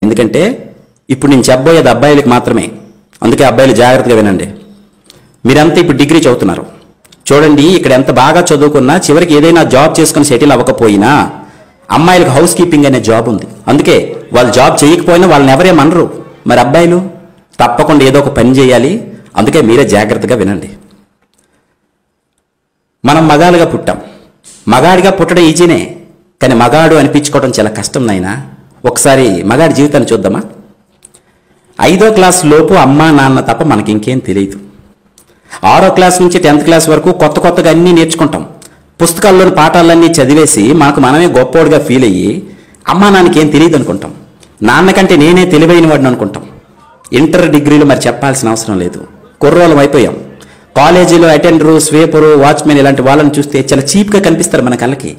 ఎందుకంటే ఇప్పుడు నేను చెప్పబోయేది అబ్బాయిలకు మాత్రమే. అందుకే అబ్బాయిలు జాగ్రత్తగా వినండి. మీరంతా ఇప్పుడు డిగ్రీ చదువుతున్నారు. చూడండి, ఇక్కడ ఎంత బాగా చదువుకున్నా చివరికి ఏదైనా జాబ్ చేసుకుని సెటిల్ అవ్వకపోయినా అమ్మాయిలకు హౌస్ కీపింగ్ అనే జాబ్ ఉంది. అందుకే వాళ్ళు జాబ్ చేయకపోయినా వాళ్ళని ఎవరేమనరు. మరి అబ్బాయిలు తప్పకుండా ఏదో ఒక పని చేయాలి. అందుకే మీరే జాగ్రత్తగా వినండి. మనం మగాలుగా పుట్టాం. మగాడిగా పుట్టడం ఈజీనే, కానీ మగాడు అనిపించుకోవడం చాలా కష్టం నాయనా. ఒకసారి మగాడి జీవితాన్ని చూద్దామా. 5వ క్లాస్ లోపు అమ్మా నాన్న తప్ప మనకి ఇంకేం తెలియదు. 6వ క్లాస్ నుంచి 10th క్లాస్ వరకు కొత్తగా అన్నీ నేర్చుకుంటాం. పుస్తకాల్లోని పాఠాలన్నీ చదివేసి మనమే గొప్పోడుగా ఫీల్ అయ్యి అమ్మా నాన్నకి ఏం తెలియదు అనుకుంటాం. నాన్నకంటే నేనే తెలివైన వాడిని అనుకుంటాం. ఇంటర్ డిగ్రీలు మరి చెప్పాల్సిన అవసరం లేదు. కుర్రోళ్ళం అయిపోయాం. కాలేజీలో అటెండరు, స్వీపరు, వాచ్మెన్ ఇలాంటి వాళ్ళని చూస్తే చాలా చీప్గా కనిపిస్తారు మన కళ్ళకి.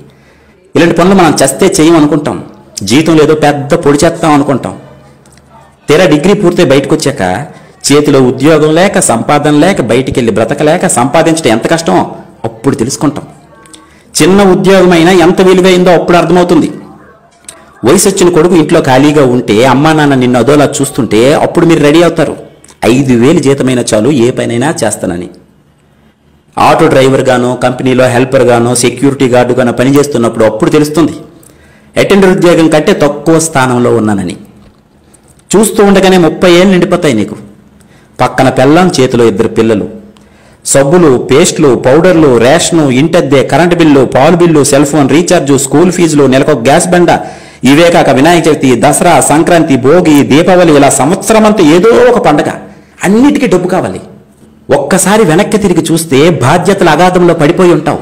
ఇలాంటి పనులు మనం చస్తే చేయమనుకుంటాం. జీతం లేదో పెద్ద పొడి చేస్తాం అనుకుంటాం. తీరా డిగ్రీ పూర్తి బయటకు వచ్చాక చేతిలో ఉద్యోగం లేక, సంపాదన లేక, బయటికి వెళ్ళి బ్రతకలేక సంపాదించడం ఎంత కష్టమో అప్పుడు తెలుసుకుంటాం. చిన్న ఉద్యోగమైనా ఎంత విలువైందో అప్పుడు అర్థమవుతుంది. వయసు వచ్చిన కొడుకు ఇంట్లో ఖాళీగా ఉంటే అమ్మా నాన్న నిన్ను అదోలా చూస్తుంటే అప్పుడు మీరు రెడీ అవుతారు. 5,000 జీతమైనా చాలు, ఏ పనైనా చేస్తానని. ఆటో డ్రైవర్ గానో, కంపెనీలో హెల్పర్ గానో, సెక్యూరిటీ గార్డు గానో పనిచేస్తున్నప్పుడు అప్పుడు తెలుస్తుంది అటెండర్ ఉద్యోగం కంటే తక్కువ స్థానంలో ఉన్నానని. చూస్తూ ఉండగానే 30 ఏళ్ళు నిండిపోతాయి నీకు. పక్కన పెళ్ళాం, చేతిలో 2 పిల్లలు. సబ్బులు, పేస్టులు, పౌడర్లు, రేషను, ఇంటద్దె, కరెంటు బిల్లు, పాలు bill, cell phone recharge, school ఫీజులు, నెలకొక గ్యాస్ బండ, ఇవే కాక వినాయక చవితి, దసరా, సంక్రాంతి, భోగి, దీపావళి, ఇలా సంవత్సరం అంతా ఏదో ఒక పండగ. అన్నిటికీ డబ్బు కావాలి. ఒక్కసారి వెనక్కి తిరిగి చూస్తే బాధ్యతల అగాధంలో పడిపోయి ఉంటావు.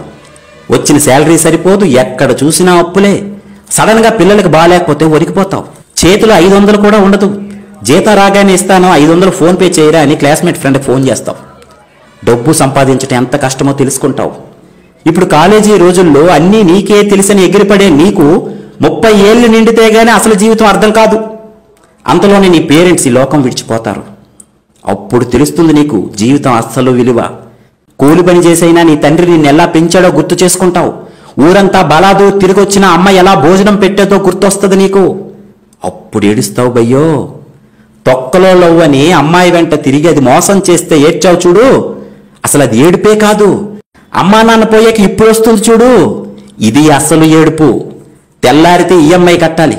వచ్చిన శాలరీ సరిపోదు, ఎక్కడ చూసినా అప్పులే. సడన్ గా పిల్లలకు బాగాలేకపోతే ఒరికిపోతావు. చేతిలో 500 కూడా ఉండదు. జీతం రాగానే ఇస్తాను, 500 ఫోన్ పే చేయరా అని క్లాస్మేట్ ఫ్రెండ్కి ఫోన్ చేస్తావు. డబ్బు సంపాదించడం ఎంత కష్టమో తెలుసుకుంటావు. ఇప్పుడు కాలేజీ రోజుల్లో అన్నీ నీకే తెలిసని ఎగిరిపడే నీకు 30 ఏళ్ళు నిండితే గానీ అసలు జీవితం అర్థం కాదు. అంతలోనే నీ పేరెంట్స్ ఈ లోకం విడిచిపోతారు. అప్పుడు తెలుస్తుంది నీకు జీవితం అస్సలు విలువ. కూలి పని చేసైనా నీ తండ్రి నిన్ను ఎలా పెంచాడో గుర్తు చేసుకుంటావు. ఊరంతా బలాదు తిరిగొచ్చిన అమ్మ ఎలా భోజనం పెట్టేదో గుర్తొస్తుంది నీకు. అప్పుడు ఏడుస్తావు బయ్యో. తొక్కలో లవ్ అని అమ్మాయి వెంట తిరిగి అది మోసం చేస్తే ఏడ్చావు చూడు, అసలు అది ఏడుపే కాదు. అమ్మా నాన్న పోయాక ఇప్పుడు వస్తుంది చూడు, ఇది అసలు ఏడుపు. తెల్లారితే ఈఎంఐ కట్టాలి,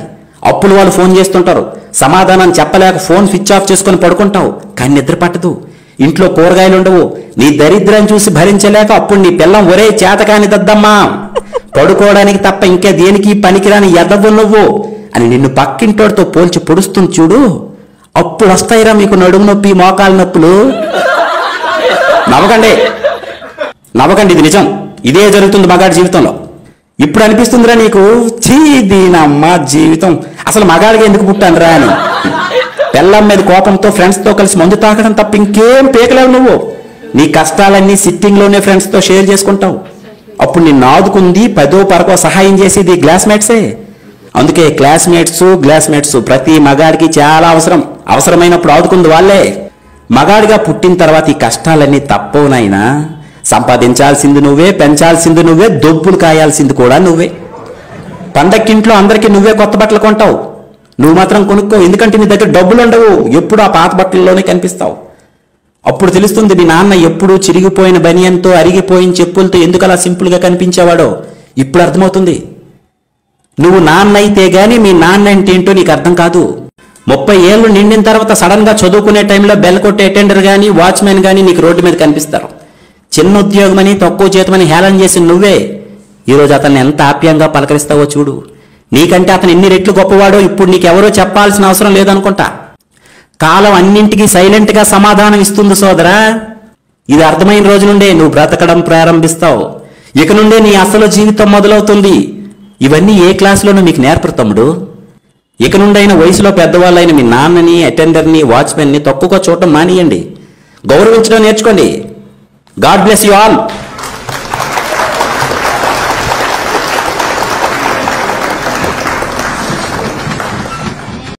అప్పులు వాళ్ళు ఫోన్ చేస్తుంటారు, సమాధానం చెప్పలేక ఫోన్ స్విచ్ ఆఫ్ చేసుకుని పడుకుంటావు. కానీ నిద్ర పట్టదు, ఇంట్లో కూరగాయలు ఉండవు. నీ దరిద్రం చూసి భరించలేక అప్పుడు నీ పిల్లం ఒరే చేతకాని దద్దమ్మా, పడుకోవడానికి తప్ప ఇంకా దేనికి పనికిరాని ఎదవు నువ్వు అని నిన్ను పక్కింటోడితో పోల్చి పొడుస్తుంది చూడు, అప్పుడు వస్తాయిరా మీకు నడుము నొప్పి, మోకాలు నొప్పులు. నవ్వకండి, ఇది నిజం. ఇదే జరుగుతుంది మగాడి జీవితంలో. ఇప్పుడు అనిపిస్తుందిరా నీకు, చీ దీనమ్మ జీవితం, అసలు మగాడిగా ఎందుకు పుట్టానురా అని. పెళ్ళం మీద కోపంతో ఫ్రెండ్స్తో కలిసి మందు తాకడం తప్ప ఇంకేం పీకలేవు నువ్వు. నీ కష్టాలన్నీ సిట్టింగ్లోనే ఫ్రెండ్స్తో షేర్ చేసుకుంటావు. అప్పుడు నిన్ను ఆదుకుంది 10వ 12వ సహాయం చేసేది క్లాస్మేట్సే. అందుకే గ్లాస్మేట్స్ ప్రతి మగాడికి చాలా అవసరమైనప్పుడు ఆదుకుంది వాళ్ళే. మగాడిగా పుట్టిన తర్వాత ఈ కష్టాలన్నీ తప్పవునైనా సంపాదించాల్సింది నువ్వే, పెంచాల్సింది నువ్వే, దొబ్బులు కాయాల్సింది కూడా నువ్వే. పండక్కింట్లో అందరికీ నువ్వే కొత్త బట్టలు కొంటావు, నువ్వు మాత్రం కొనుక్కో. ఎందుకంటే నీ దగ్గర డబ్బులు ఉండవు, ఎప్పుడు ఆ పాత బట్టల్లోనే కనిపిస్తావు. అప్పుడు తెలుస్తుంది మీ నాన్న ఎప్పుడు చిరిగిపోయిన బనియన్తో, అరిగిపోయిన చెప్పులతో ఎందుకు అలా సింపుల్గా కనిపించేవాడో. ఇప్పుడు అర్థమవుతుంది. నువ్వు నాన్న అయితే గానీ మీ నాన్న అంటే ఏంటో నీకు అర్థం కాదు. 30 ఏళ్ళు నిండిన తర్వాత సడన్ గా చదువుకునే టైంలో బెల్ కొట్టే అటెండర్ గానీ, వాచ్మెన్ గానీ నీకు రోడ్డు మీద కనిపిస్తారు. చిన్న ఉద్యోగమని, తక్కువ జీతమని హేళన చేసి నువ్వే ఈరోజు అతన్ని ఎంత ఆప్యాయంగా పలకరిస్తావో చూడు. నీకంటే అతను ఎన్ని రెట్లు గొప్పవాడో ఇప్పుడు నీకెవరో చెప్పాల్సిన అవసరం లేదనుకుంటా. కాలం అన్నింటికీ సైలెంట్ గా సమాధానం ఇస్తుంది సోదరా. ఇది అర్థమైన రోజు నుండే నువ్వు బ్రతకడం ప్రారంభిస్తావు. ఇక నుండే నీ అసలు జీవితం మొదలవుతుంది. ఇవన్నీ ఏ క్లాసులోనూ మీకు నేర్పరు తమ్ముడు. ఇక నుండైన వయసులో పెద్దవాళ్ళైన మీ నాన్నని, అటెండర్ని, వాచ్మెన్ని తక్కువగా చూడటం మానేయండి. గౌరవించడం నేర్చుకోండి. God bless you all.